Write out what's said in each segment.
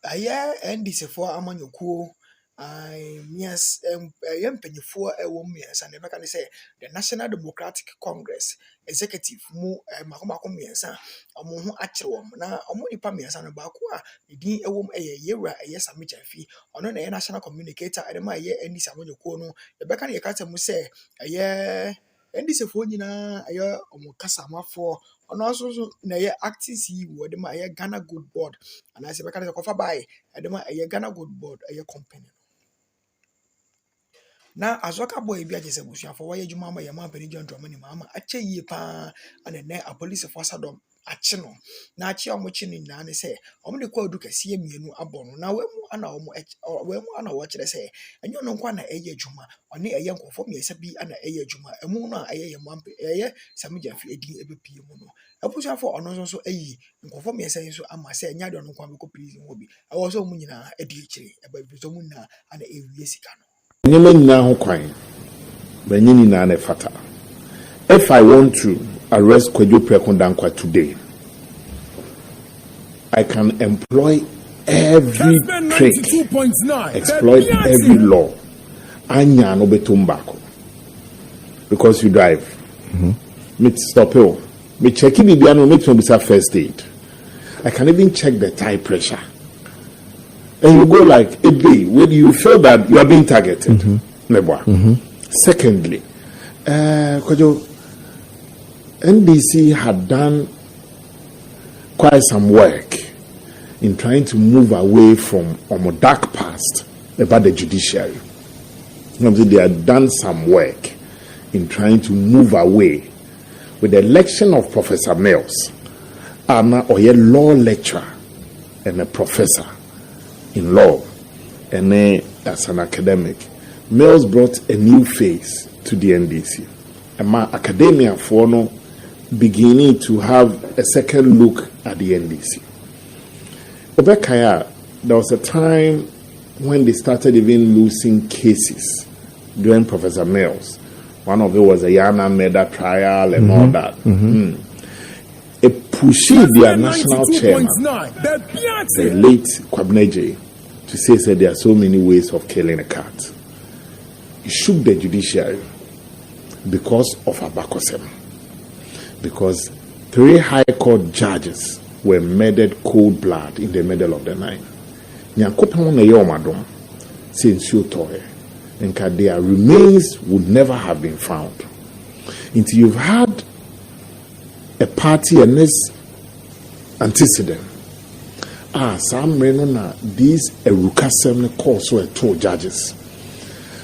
NDC for amanyoko yes yempanyefo miensa na beka say the National Democratic Congress executive mu Mahama miensa omo ho akere wo na omo nipa miensa no ba ko a edin ewom yewura Sami Jafi ono na national communicator edema NDC amanyoko no beka na yekata mu say NDC fo nyina omo kasamafo ono also na acting CEO edema Ghana Good Board and I say beka na kofa by edema Ghana Good Board company. Na âzorka boy bi agese busuafo waye djuma ma yema pani John Dramani Mahama ache yie pa anene a police force adom ache no na ache omoche ni nyina ne se omo de kwa du kase mienu abono na wemu ana wo kire se enyo no kwa na eye djuma one eye nkofo miesa bi ana eye djuma emu no a eye yemampe eye Sami Jafi edin ebepie mu no abusuafo ono so eyi nkofo miesa yin so ama se enya de no kwa be ko prison wo bi awo so mu nyina edi kire eba bi so mu na ana ewie sika no. If I want to arrest Kwadwo Prekondankwa today, I can employ every trick, exploit every law. Anya no betumbako. Because you drive. Me stop you. Me check it biano make me first aid. I can even check the tire pressure. And you go like a day when you feel that you are being targeted. Secondly, NDC had done quite some work in trying to move away from a dark past about the judiciary. They had done some work in trying to move away with the election of Professor Mills, a law lecturer and a professor in law, and as an academic. Mills brought a new face to the NDC. And my academia for no beginning to have a second look at the NDC. Obekaya, there was a time when they started even losing cases during Professor Mills. One of it was a Yana murder trial and all that. It pushed their national chairman, the late Kwabneje, to say there are so many ways of killing a cat. It shook the judiciary because of Abakosem. Because 3 high court judges were murdered cold blood in the middle of the night. Nyankopon na yomadom since you toy, and their remains would never have been found. Until you've had a party and this antecedent. Some renona these erukasem course were 2 judges.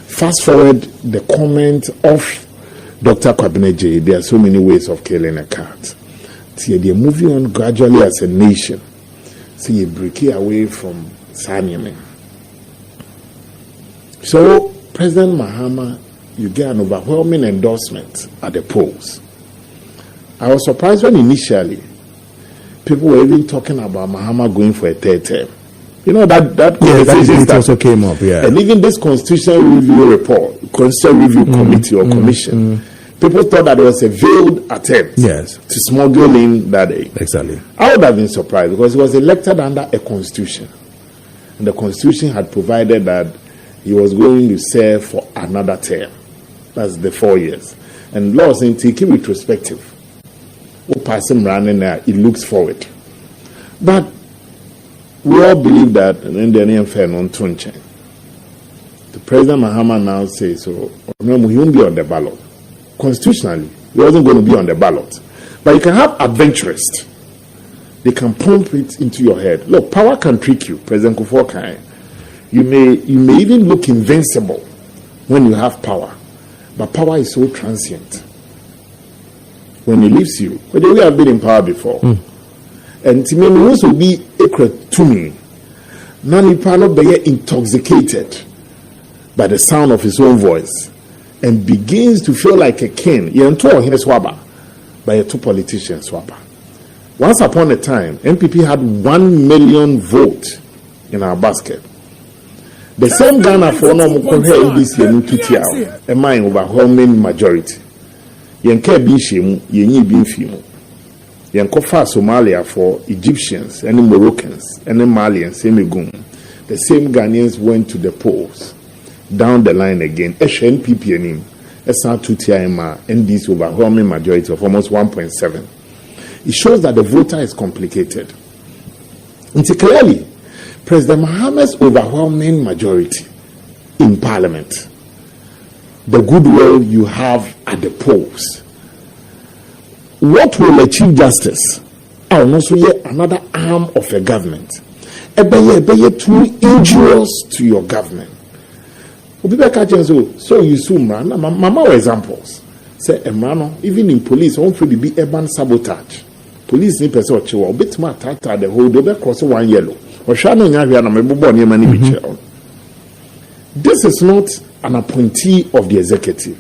Fast forward the comment of Dr. Kwabneje, there are so many ways of killing a cat. See, they're moving on gradually as a nation. See, you break away from Sanyamin. So, President Mahama, you get an overwhelming endorsement at the polls. I was surprised when initially people were even talking about Mahama going for a 3rd term. You know, that conversation also came up, And even this constitutional review report, constitutional review committee or commission, people thought that it was a veiled attempt to smuggle in that day. Exactly. I would have been surprised because he was elected under a constitution. And the constitution had provided that he was going to serve for another term. That's the 4 years. And law saying taking retrospective. Who pass him running there, it looks forward. But we all believe that and then fair non tunche. The President Mahama now says so he won't be on the ballot. Constitutionally, he wasn't going to be on the ballot. But you can have adventurers. They can pump it into your head. Look, power can trick you, President Kufuor. You may even look invincible when you have power. But power is so transient. When it leaves you, but we have been in power before. And to me, we also be equal to me. None of be intoxicated by the sound of his own voice and begins to feel like a king. By a 2 politicians swabber. Once upon a time, MPP had 1 million votes in our basket. The same Ghana for no NDC a mine overwhelming majority. Yenke bi shemu, yenyi bi mfimu. Yankofa Somalia for Egyptians, any Moroccans, any Malians, any Gum. The same Ghanaians went to the polls. Down the line again, NPP and him, SR2TIMA, NDC overwhelming majority of almost 1.7. It shows that the voter is complicated. And clearly, President Mahama's overwhelming majority in Parliament, the goodwill you have at the polls, what will the Chief Justice, and also yet another arm of a government, too injurious to your government? So you assume, Mama examples. Say, even in police, one could be urban sabotage. Police need person or bit more attack the whole double cross one yellow. Or shall This is not an appointee of the executive.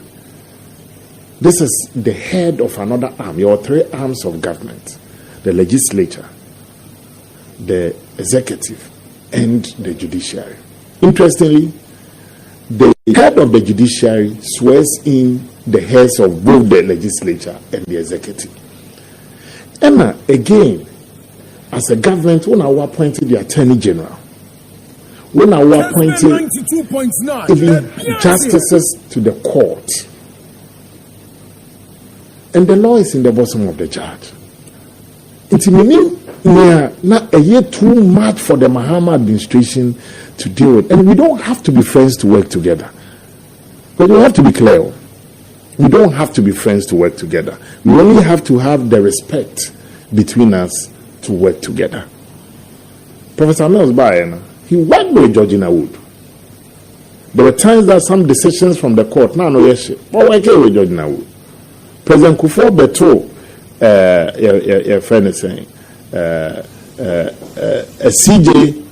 This is the head of another arm. Your three arms of government: the legislature, the executive, and the judiciary. Interestingly, the head of the judiciary swears in the heads of both the legislature and the executive. Emma, again, as a government, when I appointed the Attorney General, when I appointed even justices to the court, and the law is in the bosom of the judge. It's not a year too much for the Mahama administration to deal with. And we don't have to be friends to work together. But we have to be clear. We don't have to be friends to work together. We only have to have the respect between us to work together. Professor Mills Bayer, he worked with Georgina Wood. There were times that some decisions from the court, no, yes, but working with Georgina Wood. President Kufuor Beto, your friend is saying, a CJ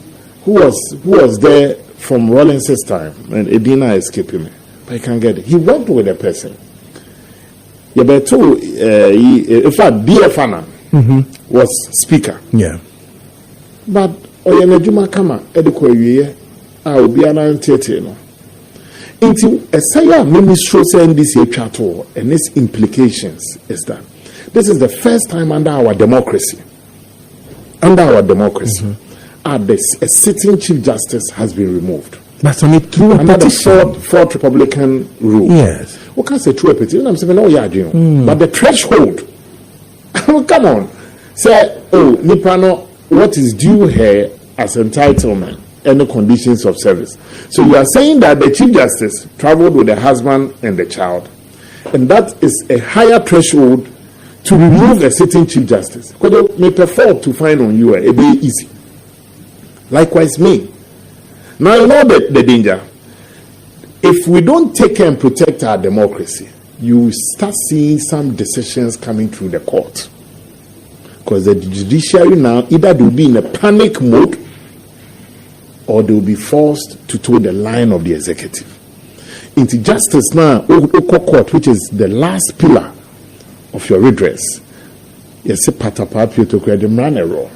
who was there from Rawlings's time, and Edina escaping me, but I can't get it. He worked with a person. Beto, in fact, BFana was speaker. Yeah. But Oyanajuma Kama, Ediko Ye, I'll be an antitano. Into a Saya ministry NDC chato, and its implications is that this is the first time under our democracy. A sitting Chief Justice has been removed. That's only through under the fourth Republican rule. Yes. What can I say through a petition? I'm saying, no, yeah, but the threshold. Come on. Say, Nipano, what is due here as entitlement and the conditions of service. So you are saying that the Chief Justice traveled with the husband and the child, and that is a higher threshold to remove a sitting Chief Justice. Because they may prefer to find on you a bit easy. Likewise, me. Now you know the danger. If we don't take care and protect our democracy, you start seeing some decisions coming through the court. Because the judiciary now, either they will be in a panic mode or they will be forced to toe the line of the executive. Into justice now, court, which is the last pillar of your redress, yes, patapapio to credit man error.